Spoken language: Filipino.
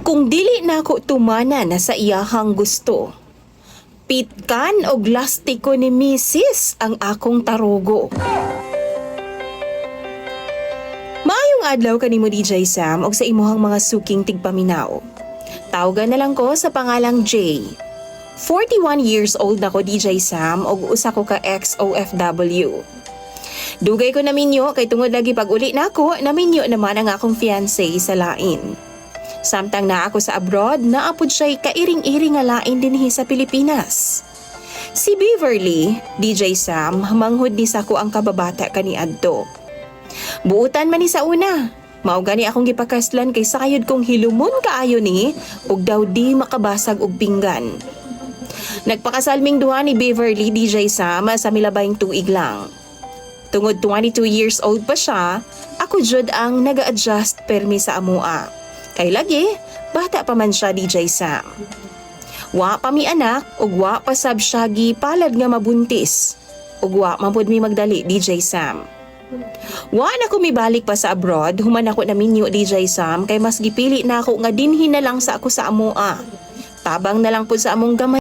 Kung dili na ako tumana na sa iyahang gusto, pitkan og lastiko ni Mrs. ang akong tarugo. Maayong adlaw kanimo DJ Sam og sa imuhang mga suking tigpaminaw. Tawagan na lang ko sa pangalang Jay. 41 years old ako DJ Sam og usa ko ka ex-OFW. Dugay ko naminyo kay tungod lagi pag uli na ako, naminyo naman ang akong fiancé sa lain. Samtang na ako sa abroad, naapod siya'y kairing-iring nga lain dinhi sa Pilipinas. Si Beverly, DJ Sam, manghud ni sa ko ang kababata kaniadto. Buutan man ni sa una, mao gani akong gipakaslan kay sayod kong hilumon kaayo ni ug daw di makabasag og pinggan. Nagpakasalming duha ni Beverly DJ Sam sa milabayng tuig lang. Tungod 22 years old pa siya, ako jud ang naga-adjust permi sa amua. Kay lagi, bata pa man siya DJ Sam. Wa pa mi anak ug wa pa sab siya gipalad nga mabuntis. Ug wa man pud mi magdali DJ Sam. Wa na ko mibalik pa sa abroad, human ako naminyo DJ Sam kay mas gipili na ako nga dinhi na lang sa ako sa amua. Tabang na lang pud sa among gamay.